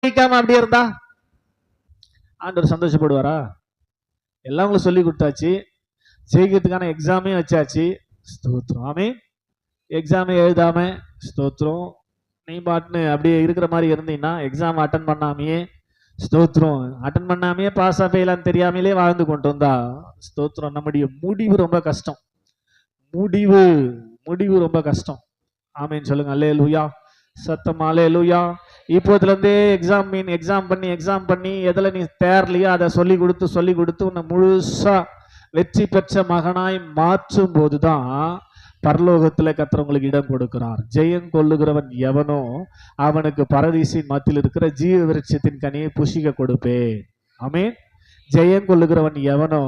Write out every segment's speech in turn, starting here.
அப்படியே இருந்தா ஆண்டவர் சந்தோஷப்படுவாரா? எல்லாம் உங்களுக்கு சொல்லி கொடுத்தாச்சு, ஜெயிக்கிறதுக்கான எக்ஸாமே வச்சாச்சு. ஸ்தோத்திரம். ஆமென். எக்ஸாமே எழுதாம ஸ்தோத்திரம் நீ பாட்டுன்னு அப்படியே இருக்கிற மாதிரி இருந்தீங்கன்னா, எக்ஸாம் அட்டன் பண்ணாமையே ஸ்தோத்திரம் அட்டன் பண்ணாமையே பாஸ் ஃபெயிலான்னு தெரியாமலே வாழ்ந்து கொண்டு வந்தா ஸ்தோத்திரம் நம்முடைய முடிவு ரொம்ப கஷ்டம். முடிவு ரொம்ப கஷ்டம். ஆமென் சொல்லுங்க. அல்லேலூயா. சத்தமா அல்லேலூயா. இப்போதுல இருந்தே எக்ஸாம் பண்ணி எதுல நீ தேரலையோ அதை சொல்லி கொடுத்து உன்னை முழுசா வெற்றி பெற்ற மகனாய் மாற்றும் போதுதான் பரலோகத்துல கர்த்தர் இடம் கொடுக்கிறார். ஜெயம் கொள்ளுகிறவன் எவனோ அவனுக்கு பரதீசின் மத்தியில் இருக்கிற ஜீவ விருட்சத்தின் கனியை புசிக்க கொடுப்பேன். ஆமென். ஜெயம் கொள்ளுகிறவன் எவனோ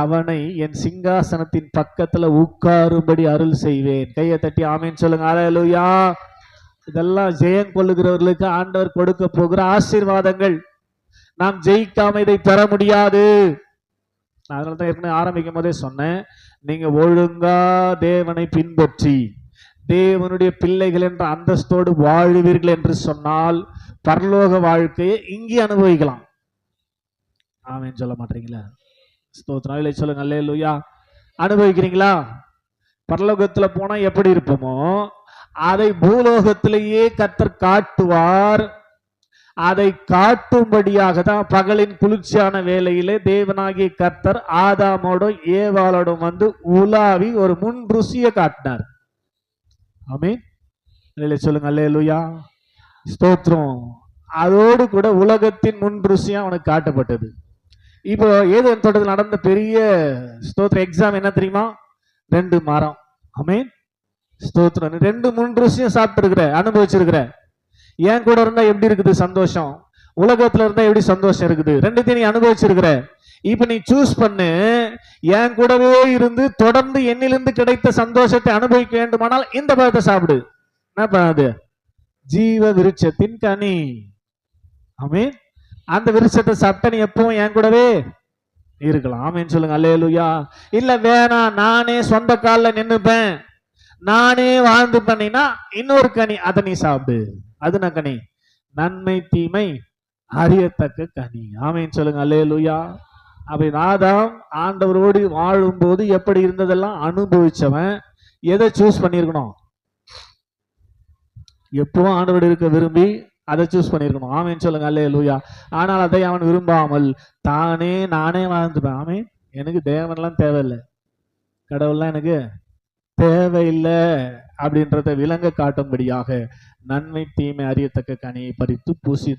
அவனை என் சிங்காசனத்தின் பக்கத்துல உட்காரும்படி அருள் செய்வேன். கையை தட்டி ஆமென் சொல்லுங்க. அல்லேலூயா. இதெல்லாம் ஜெயம் கொள்ளுகிறவர்களுக்கு ஆண்டவர் கொடுக்க போகிற ஆசீர்வாதங்கள். நாம் ஜெயிக்காம இதை பெற முடியாது. அதனால தான் ஏற்கனவே ஆரம்பிக்கும் போதே சொன்னேன், நீங்க ஒழுங்கா தேவனை பின்பற்றி தேவனுடைய பிள்ளைகள் என்ற அந்தஸ்தோடு வாழ்வீர்கள் என்று சொன்னால் பரலோக வாழ்க்கையை இங்கே அனுபவிக்கலாம். ஆமென் சொல்ல மாட்டீங்களா? ஸ்தோத்திரம். இல்லை சொல்லுங்க. அல்லேலூயா. அனுபவிக்கிறீங்களா? பரலோகத்துல போனா எப்படி இருப்போமோ அதை பூலோகத்திலேயே கர்த்தர் காட்டுவார். அதை காட்டும்படியாக தான் பகலின் குளிர்ச்சியான வேளையிலே தேவனாகிய கர்த்தர் ஆதாமோடும் ஏவாளோடும் வந்து உலாவி ஒரு முன் ருசியை காட்டினார். ஆமென். சொல்லுங்க. அல்லேலூயா. ஸ்தோத்திரம். அதோடு கூட உலகத்தின் முன் ருசியா அவனுக்கு காட்டப்பட்டது. இப்போ ஏதேன் தோட்டத்தில் நடந்த பெரிய ஸ்தோத்திர எக்ஸாம் என்ன தெரியுமா? 2 மரம். ஆமென். ஸ்தோத்திரம். 2 முன் ருசியும் சாப்பிட்டு இருக்கிற அனுபவிச்சிருக்கிற. ஏன் கூட இருந்தா எப்படி இருக்குது சந்தோஷம்? உலகத்துல இருந்தா எப்படி சந்தோஷம் இருக்குது? 2த்தையும் நீ அனுபவிச்சிருக்கிற. இப்ப நீ சூஸ் பண்ணு. என் கூடவே இருந்து தொடர்ந்து என்னிலிருந்து கிடைத்த சந்தோஷத்தை அனுபவிக்க வேண்டுமானால் இந்த பழத்தை சாப்பிடு. என்ன பண்ணாது? ஜீவ விருட்சத்தின் கனி. ஆமென். அந்த விருட்சத்தை சாப்பிட்ட நீ எப்பவும் என் கூடவே இருக்கலாம். ஆமென் சொல்லுங்க. அல்லேலூயா. இல்ல வேணாம், நானே சொந்த காலில் நின்னுப்பேன், நானே வாழ்ந்து பண்ணினா இன்னொரு கனி, அதை நீ சாப்பிடு. அது நான் கனி, நன்மை தீமை அறியத்தக்க கனி. ஆமென் சொல்லுங்க. அல்லேலூயா. அப்படி ஆதாம் ஆண்டவரோடு வாழும் போது எப்படி இருந்ததெல்லாம் அனுபவிச்சவன் எதை சூஸ் பண்ணிருக்கணும்? எப்பவும் ஆண்டவரோடு இருக்க விரும்பி அதை சூஸ் பண்ணிருக்கணும். ஆமென் சொல்லுங்க. அல்லேலூயா. ஆனால் அதை அவன் விரும்பாமல் நானே வாழ்ந்துப்பேன். ஆமென். எனக்கு தேவன்லாம் தேவையில்லை, கடவுள்லாம் எனக்கு தேவையில்லை அப்படின்றத விளங்க காட்டும்படியாக நன்மை தீமை அறியத்தக்க கனியை பறித்து பூசி